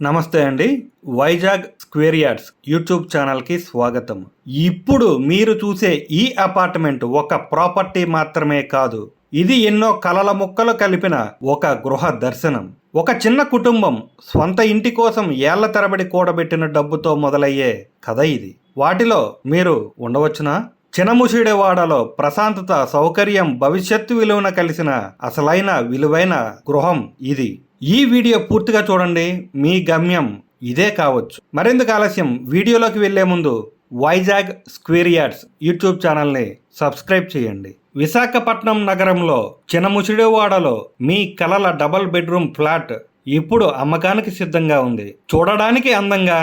నమస్తే అండి. Vizag square yards YouTube ఛానల్కి స్వాగతం. ఇప్పుడు మీరు చూసే ఈ అపార్ట్మెంట్ ఒక ప్రాపర్టీ మాత్రమే కాదు, ఇది ఎన్నో కలల ముక్కలు కలిపిన ఒక గృహ దర్శనం. ఒక చిన్న కుటుంబం స్వంత ఇంటి కోసం ఏళ్ల తరబడి కూడబెట్టిన డబ్బుతో మొదలయ్యే కథ ఇది. వాటిలో మీరు ఉండవచ్చునా? చినముషిడేవాడలో ప్రశాంతత, సౌకర్యం, భవిష్యత్తు విలువన కలిసిన అసలైన విలువైన గృహం ఇది. ఈ వీడియో పూర్తిగా చూడండి, మీ గమ్యం ఇదే కావచ్చు. మరెందుకు ఆలస్యం, వీడియోలోకి వెళ్లే ముందు వైజాగ్ స్క్వేర్ యార్డ్స్ యూట్యూబ్ ఛానల్ని సబ్స్క్రైబ్ చేయండి. విశాఖపట్నం నగరంలో చినముషిడేవాడలో మీ కలల డబుల్ బెడ్రూమ్ ఫ్లాట్ ఇప్పుడు అమ్మకానికి సిద్ధంగా ఉంది. చూడడానికి అందంగా,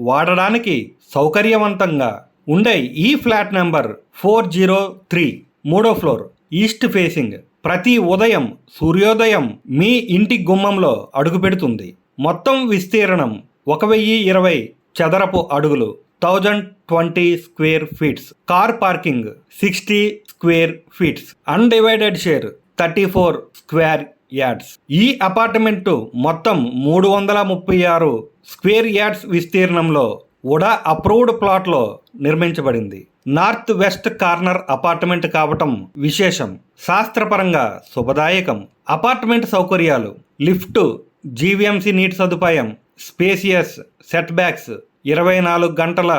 వాడడానికి సౌకర్యవంతంగా ఉండే ఈ ఫ్లాట్ నెంబర్ 403, 3వ ఫ్లోర్, ఈస్ట్ ఫేసింగ్. ప్రతి ఉదయం సూర్యోదయం మీ ఇంటి గుమ్మంలో అడుగు పెడుతుంది. మొత్తం విస్తీర్ణం 1020 చదరపు అడుగులు, 1020 square feets. Car parking 60 square feets. Undivided share 34 square yards. ఈ అపార్ట్మెంట్ మొత్తం 336 స్క్వేర్ యార్డ్స్ విస్తీర్ణంలో ఉడా అప్రూవ్డ్ ప్లాట్లో నిర్మించబడింది. నార్త్ వెస్ట్ కార్నర్ అపార్ట్మెంట్ కావటం విశేషం. శాస్త్రపరంగా శుభదాయకం. అపార్ట్మెంట్ సౌకర్యాలు: లిఫ్ట్, జీవీఎంసీ నీటి సదుపాయం, స్పేసియస్ సెట్ బ్యాక్స్, 24 గంటల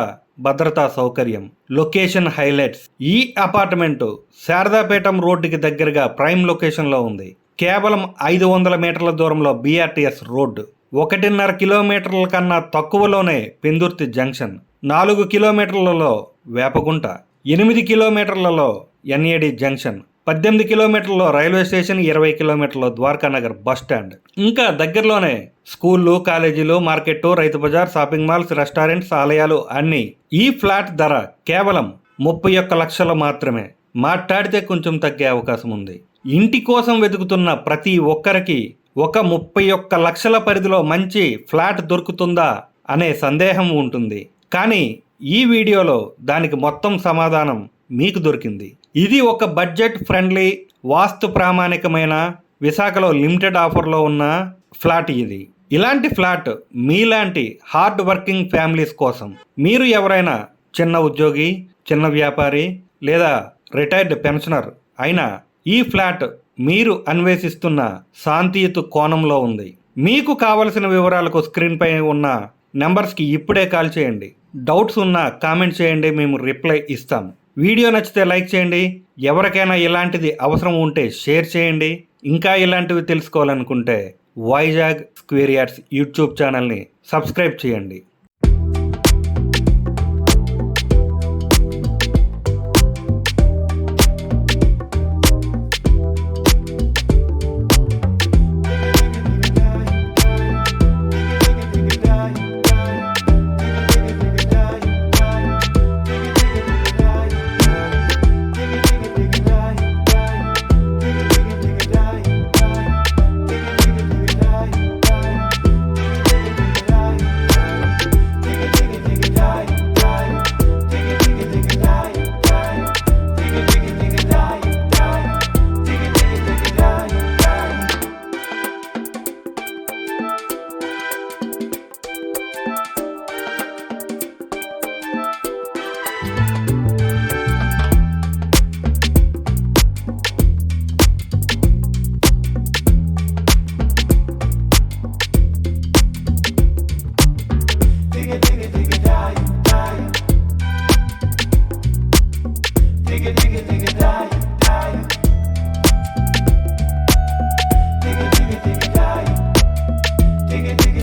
భద్రతా సౌకర్యం. లొకేషన్ హైలైట్స్: ఈ అపార్ట్మెంట్ శారదాపేటం రోడ్డుకి దగ్గరగా ప్రైమ్ లొకేషన్లో ఉంది. కేవలం 500 మీటర్ల దూరంలో బీఆర్టీఎస్ రోడ్డు, 1.5 కిలోమీటర్ల కన్నా తక్కువలోనే పెందుర్తి జంక్షన్, 4 కిలోమీటర్లలో వేపగుంట, 8 కిలోమీటర్లలో ఎన్ఏడి జంక్షన్, 18 కిలోమీటర్లలో రైల్వే స్టేషన్, 20 కిలోమీటర్లలో ద్వారకానగర్ బస్ స్టాండ్. ఇంకా దగ్గరలోనే స్కూళ్ళు, కాలేజీలు, market, Rythu Bazar, shopping malls, restaurants, ఆలయాలు అన్నీ. ఈ ఫ్లాట్ ధర కేవలం 31 లక్షలు మాత్రమే. మాట్లాడితే కొంచెం తగ్గే అవకాశం ఉంది. ఇంటి కోసం వెతుకుతున్న ప్రతి ఒక్కరికి ఒక 31 లక్షల పరిధిలో మంచి ఫ్లాట్ దొరుకుతుందా అనే సందేహం ఉంటుంది. కానీ ఈ వీడియోలో దానికి మొత్తం సమాధానం మీకు దొరికింది. ఇది ఒక బడ్జెట్ ఫ్రెండ్లీ, వాస్తు ప్రామాణికమైన, విశాఖలో లిమిటెడ్ ఆఫర్లో ఉన్న ఫ్లాట్ ఇది. ఇలాంటి ఫ్లాట్ మీలాంటి హార్డ్ వర్కింగ్ ఫ్యామిలీస్ కోసం. మీరు ఎవరైనా చిన్న ఉద్యోగి, చిన్న వ్యాపారి లేదా రిటైర్డ్ పెన్షనర్ అయినా ఈ ఫ్లాట్ మీరు అన్వేషిస్తున్న శాంతియుత కోణంలో ఉంది. మీకు కావలసిన వివరాలకు స్క్రీన్ పై ఉన్న నెంబర్స్కి ఇప్పుడే కాల్ చేయండి. డౌట్స్ ఉన్నా కామెంట్ చేయండి, మేము రిప్లై ఇస్తాం. వీడియో నచ్చితే లైక్ చేయండి. ఎవరికైనా ఇలాంటిది అవసరం ఉంటే షేర్ చేయండి. ఇంకా ఇలాంటివి తెలుసుకోవాలనుకుంటే వైజాగ్ స్క్వేర్ యార్డ్స్ యూట్యూబ్ ఛానల్ని సబ్స్క్రైబ్ చేయండి. Digga, digga, digga.